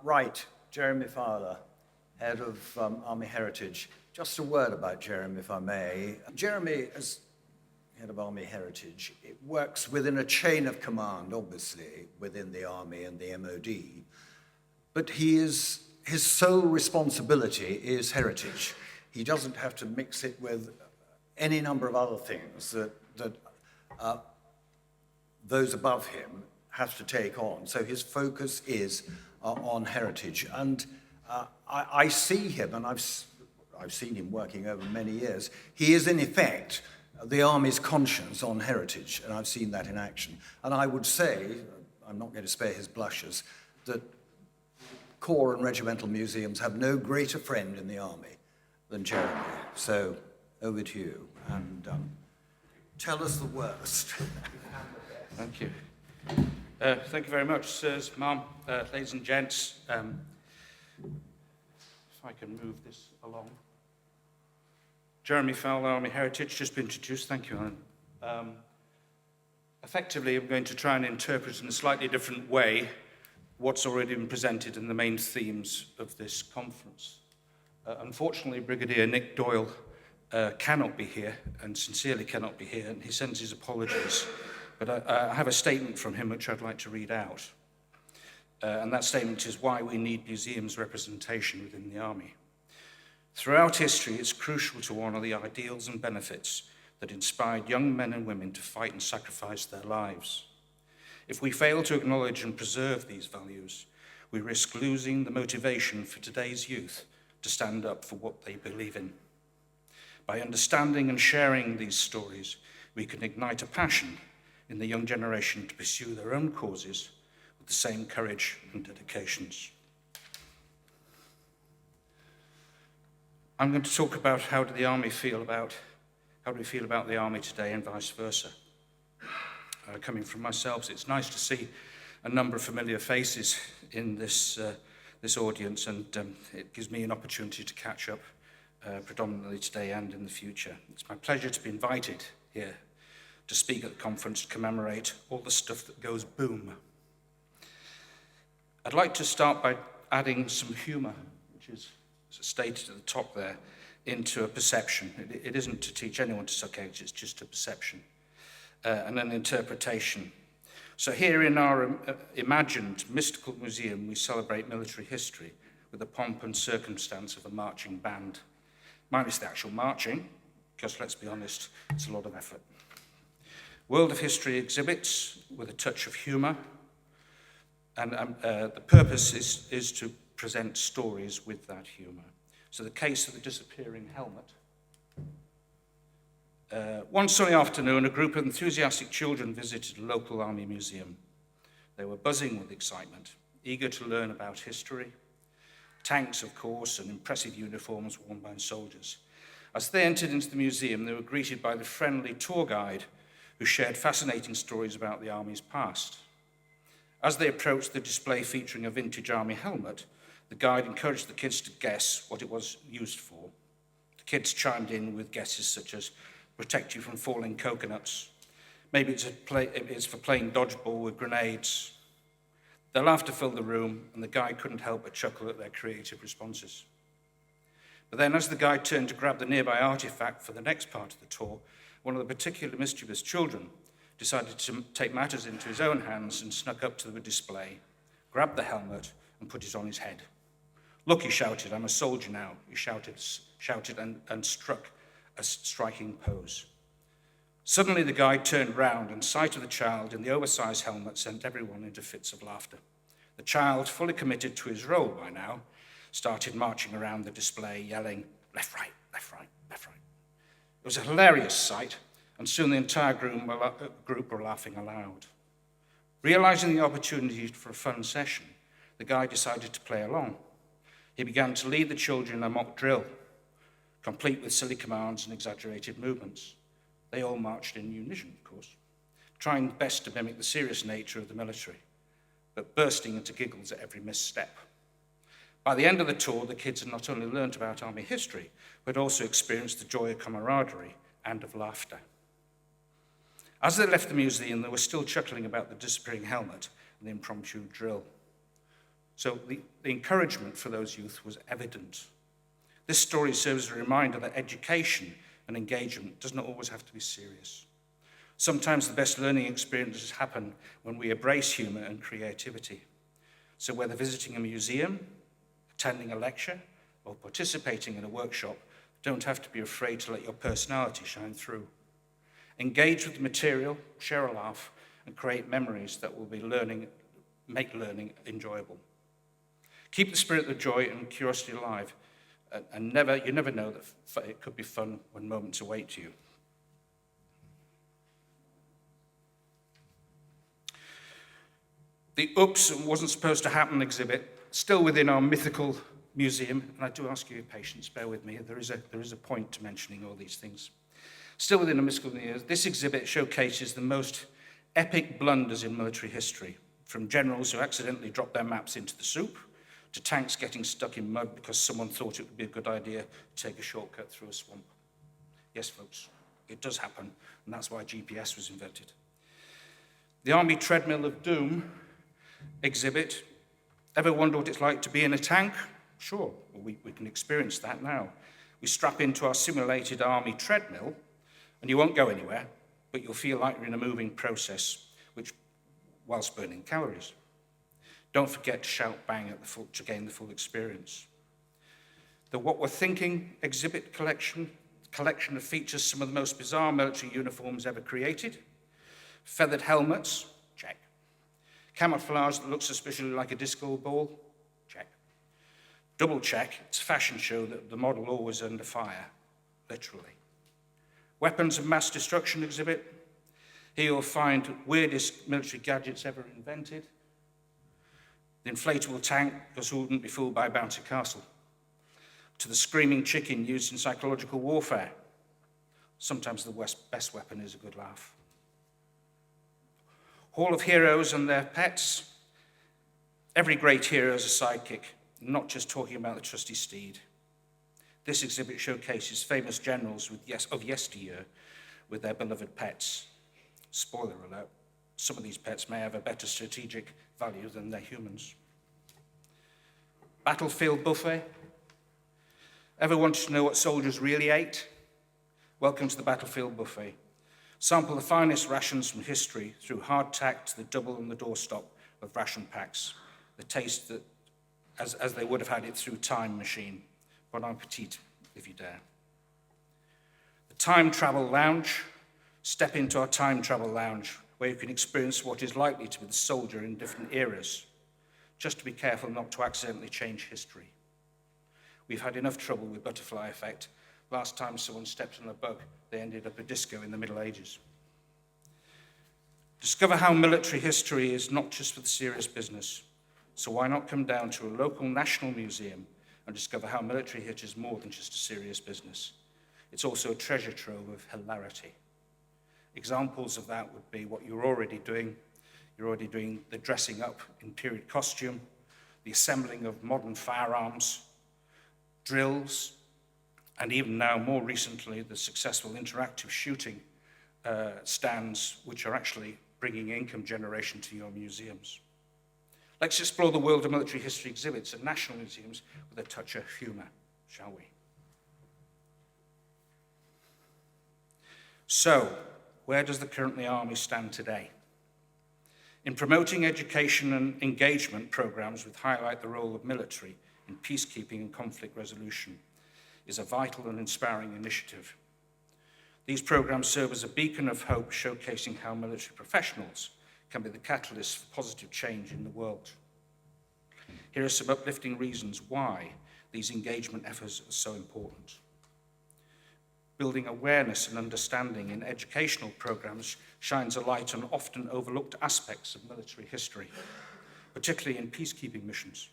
Right, Jeremy Fowler, head of Army Heritage. Just a word about Jeremy, if I may. Jeremy, as head of Army Heritage, it works within a chain of command, obviously, within the Army and the MOD. But his sole responsibility is heritage. He doesn't have to mix it with any number of other things that those above him have to take on. So his focus is on heritage. And I see him, and I've seen him working over many years. He is, in effect, the Army's conscience on heritage, and I've seen that in action. And I would say, I'm not going to spare his blushes, that Corps and regimental museums have no greater friend in the Army than Jeremy. So, over to you, and tell us the worst. Thank you. Thank you very much, sirs, ma'am, ladies and gents. If I can move this along. Jeremy Fowler, Army Heritage, just been introduced. Thank you, Alan. Effectively, I'm going to try and interpret in a slightly different way what's already been presented in the main themes of this conference. Unfortunately, Brigadier Nick Doyle cannot be here, and sincerely cannot be here, and he sends his apologies. But I have a statement from him which I'd like to read out. And that statement is why we need museums representation within the Army. Throughout history, it's crucial to honour the ideals and benefits that inspired young men and women to fight and sacrifice their lives. If we fail to acknowledge and preserve these values, we risk losing the motivation for today's youth to stand up for what they believe in. By understanding and sharing these stories, we can ignite a passion in the young generation to pursue their own causes with the same courage and dedications. I'm going to talk about how do we feel about the Army today and vice versa. Coming from myself, it's nice to see a number of familiar faces in this audience, and it gives me an opportunity to catch up predominantly today and in the future. It's my pleasure to be invited here to speak at the conference to commemorate all the stuff that goes boom. I'd like to start by adding some humour, which is stated at the top there, into a perception. It isn't to teach anyone to suck eggs, it's just a perception. And an interpretation. So here in our imagined mystical museum, we celebrate military history with the pomp and circumstance of a marching band. Minus the actual marching, because let's be honest, it's a lot of effort. World of History exhibits with a touch of humour, and the purpose is to present stories with that humour. So the case of the disappearing helmet. One sunny afternoon, a group of enthusiastic children visited a local Army museum. They were buzzing with excitement, eager to learn about history, tanks, of course, and impressive uniforms worn by soldiers. As they entered into the museum, they were greeted by the friendly tour guide who shared fascinating stories about the Army's past. As they approached the display featuring a vintage Army helmet, the guide encouraged the kids to guess what it was used for. The kids chimed in with guesses such as protect you from falling coconuts. Maybe it's for playing dodgeball with grenades. Their laughter filled the room, and the guide couldn't help but chuckle at their creative responses. But then as the guide turned to grab the nearby artifact for the next part of the tour, one of the particularly mischievous children decided to take matters into his own hands and snuck up to the display, grabbed the helmet, and put it on his head. Look, he shouted, I'm a soldier now. He shouted and struck a striking pose. Suddenly the guide turned round, and sight of the child in the oversized helmet sent everyone into fits of laughter. The child, fully committed to his role by now, started marching around the display, yelling, left, right, left, right, left, right. It was a hilarious sight, and soon the entire group were laughing aloud. Realizing the opportunity for a fun session, the guide decided to play along. He began to lead the children in a mock drill, complete with silly commands and exaggerated movements. They all marched in unison, of course, trying best to mimic the serious nature of the military, but bursting into giggles at every misstep. By the end of the tour, the kids had not only learnt about Army history, but also experienced the joy of camaraderie and of laughter. As they left the museum, they were still chuckling about the disappearing helmet and the impromptu drill. So the encouragement for those youth was evident. This story serves as a reminder that education and engagement does not always have to be serious. Sometimes the best learning experiences happen when we embrace humor and creativity. So whether visiting a museum, attending a lecture, or participating in a workshop, don't have to be afraid to let your personality shine through. Engage with the material, share a laugh, and create memories that will make learning enjoyable. Keep the spirit of joy and curiosity alive, and you never know that it could be fun when moments await you. The Oops, It Wasn't Supposed to Happen exhibit, still within our mythical museum, and I do ask you your patience, bear with me, there is a point to mentioning all these things. Still within the mythical museum, this exhibit showcases the most epic blunders in military history, from generals who accidentally dropped their maps into the soup, to tanks getting stuck in mud because someone thought it would be a good idea to take a shortcut through a swamp. Yes, folks, it does happen, and that's why GPS was invented. The Army Treadmill of Doom exhibit. Ever wonder what it's like to be in a tank? Sure, well, we can experience that now. We strap into our simulated army treadmill, and you won't go anywhere, but you'll feel like you're in a moving process, whilst burning calories. Don't forget to shout bang to gain the full experience. The What We're Thinking exhibit collection that features some of the most bizarre military uniforms ever created. Feathered helmets, check. Camouflage that looks suspiciously like a disco ball, check. Double check, it's a fashion show that the model always under fire, literally. Weapons of mass destruction exhibit. Here you'll find weirdest military gadgets ever invented. The inflatable tank, because who wouldn't be fooled by a bouncy castle? To the screaming chicken used in psychological warfare. Sometimes the best weapon is a good laugh. Hall of Heroes and their pets. Every great hero is a sidekick, not just talking about the trusty steed. This exhibit showcases famous generals of yesteryear with their beloved pets. Spoiler alert, some of these pets may have a better strategic value than their humans. Battlefield buffet. Ever wanted to know what soldiers really ate? Welcome to the Battlefield buffet. Sample the finest rations from history through hardtack to the double on the doorstop of ration packs. The taste that, as they would have had it through time machine. Bon appetit, if you dare. The Time Travel Lounge. Step into our Time Travel Lounge, where you can experience what is likely to be the soldier in different eras. Just to be careful not to accidentally change history. We've had enough trouble with butterfly effect. Last time someone stepped on a bug, they ended up a disco in the Middle Ages. Discover how military history is not just for the serious business. So why not come down to a local national museum and discover how military history is more than just a serious business. It's also a treasure trove of hilarity. Examples of that would be what you're already doing. You're already doing the dressing up in period costume, the assembling of modern firearms, drills, and even now, more recently, the successful interactive shooting stands, which are actually bringing income generation to your museums. Let's explore the world of military history exhibits and national museums with a touch of humor, shall we? So, where does the current Army stand today? In promoting education and engagement programs which highlight the role of military in peacekeeping and conflict resolution is a vital and inspiring initiative. These programs serve as a beacon of hope, showcasing how military professionals can be the catalyst for positive change in the world. Here are some uplifting reasons why these engagement efforts are so important. Building awareness and understanding in educational programs shines a light on often overlooked aspects of military history, particularly in peacekeeping missions.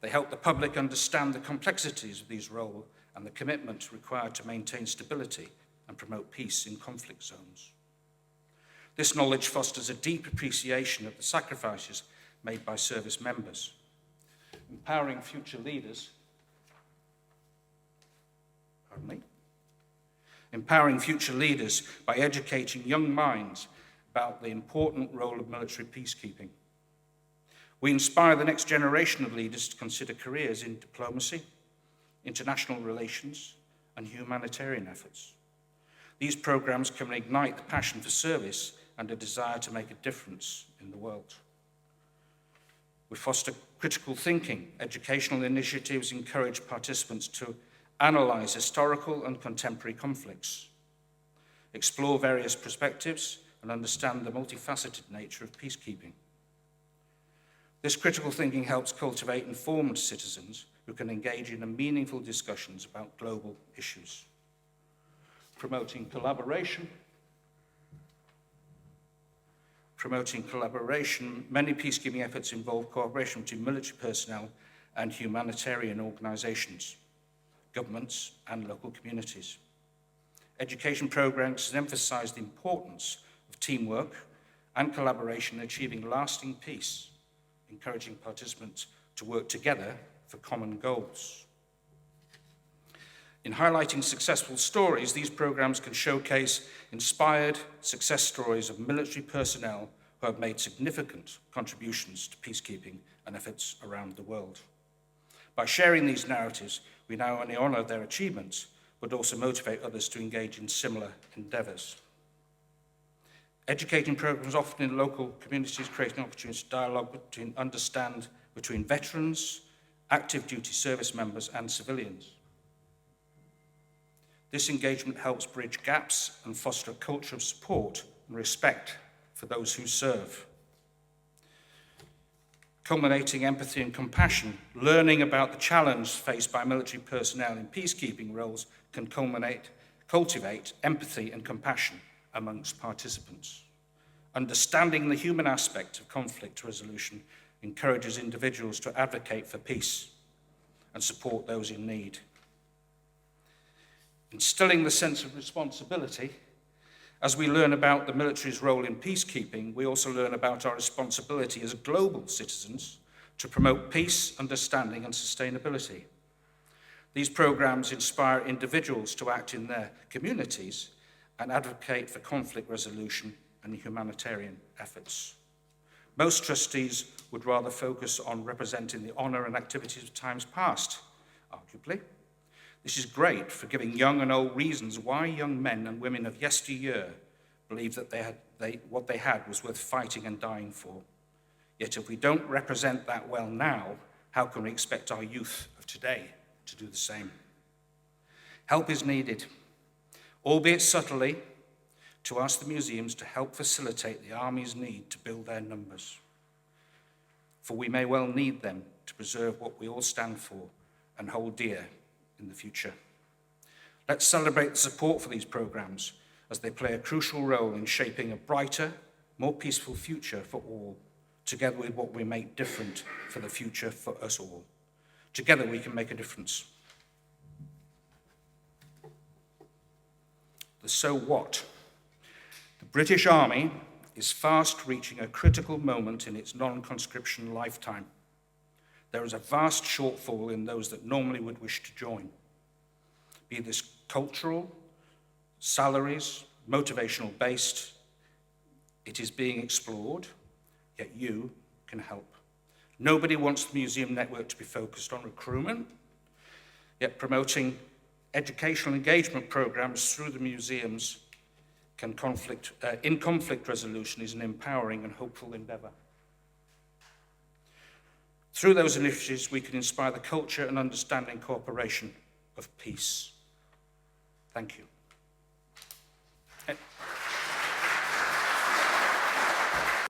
They help the public understand the complexities of these roles and the commitment required to maintain stability and promote peace in conflict zones. This knowledge fosters a deep appreciation of the sacrifices made by service members, empowering future leaders by educating young minds about the important role of military peacekeeping. We inspire the next generation of leaders to consider careers in diplomacy, international relations, and humanitarian efforts. These programs can ignite the passion for service and a desire to make a difference in the world. We foster critical thinking. Educational initiatives encourage participants to analyze historical and contemporary conflicts, explore various perspectives, and understand the multifaceted nature of peacekeeping. This critical thinking helps cultivate informed citizens who can engage in meaningful discussions about global issues. Promoting collaboration, many peacekeeping efforts involve cooperation between military personnel and humanitarian organizations, governments, and local communities. Education programs emphasize the importance of teamwork and collaboration in achieving lasting peace, encouraging participants to work together for common goals. In highlighting successful stories, these programs can showcase inspired success stories of military personnel who have made significant contributions to peacekeeping and efforts around the world. By sharing these narratives, we not only honor their achievements, but also motivate others to engage in similar endeavors. Educating programs often in local communities, creating opportunities to dialogue between veterans, active duty service members, and civilians. This engagement helps bridge gaps and foster a culture of support and respect for those who serve. Culminating empathy and compassion, learning about the challenge faced by military personnel in peacekeeping roles can cultivate empathy and compassion amongst participants. Understanding the human aspect of conflict resolution encourages individuals to advocate for peace and support those in need. Instilling the sense of responsibility, as we learn about the military's role in peacekeeping, we also learn about our responsibility as global citizens to promote peace, understanding, and sustainability. These programs inspire individuals to act in their communities and advocate for conflict resolution and humanitarian efforts. Most trustees would rather focus on representing the honor and activities of times past, arguably. This is great for giving young and old reasons why young men and women of yesteryear believed that what they had was worth fighting and dying for. Yet if we don't represent that well now, how can we expect our youth of today to do the same? Help is needed, albeit subtly, to ask the museums to help facilitate the Army's need to build their numbers. For we may well need them to preserve what we all stand for and hold dear in the future. Let's celebrate the support for these programs as they play a crucial role in shaping a brighter, more peaceful future for all, together with what we make different for the future for us all. Together we can make a difference. The so what? The British Army is fast reaching a critical moment in its non-conscription lifetime. There is a vast shortfall in those that normally would wish to join. Be this cultural, salaries, motivational based, it is being explored, yet you can help. Nobody wants the museum network to be focused on recruitment, yet promoting educational engagement programs through the museums in conflict resolution is an empowering and hopeful endeavor. Through those initiatives, we can inspire the culture and understanding cooperation of peace. Thank you.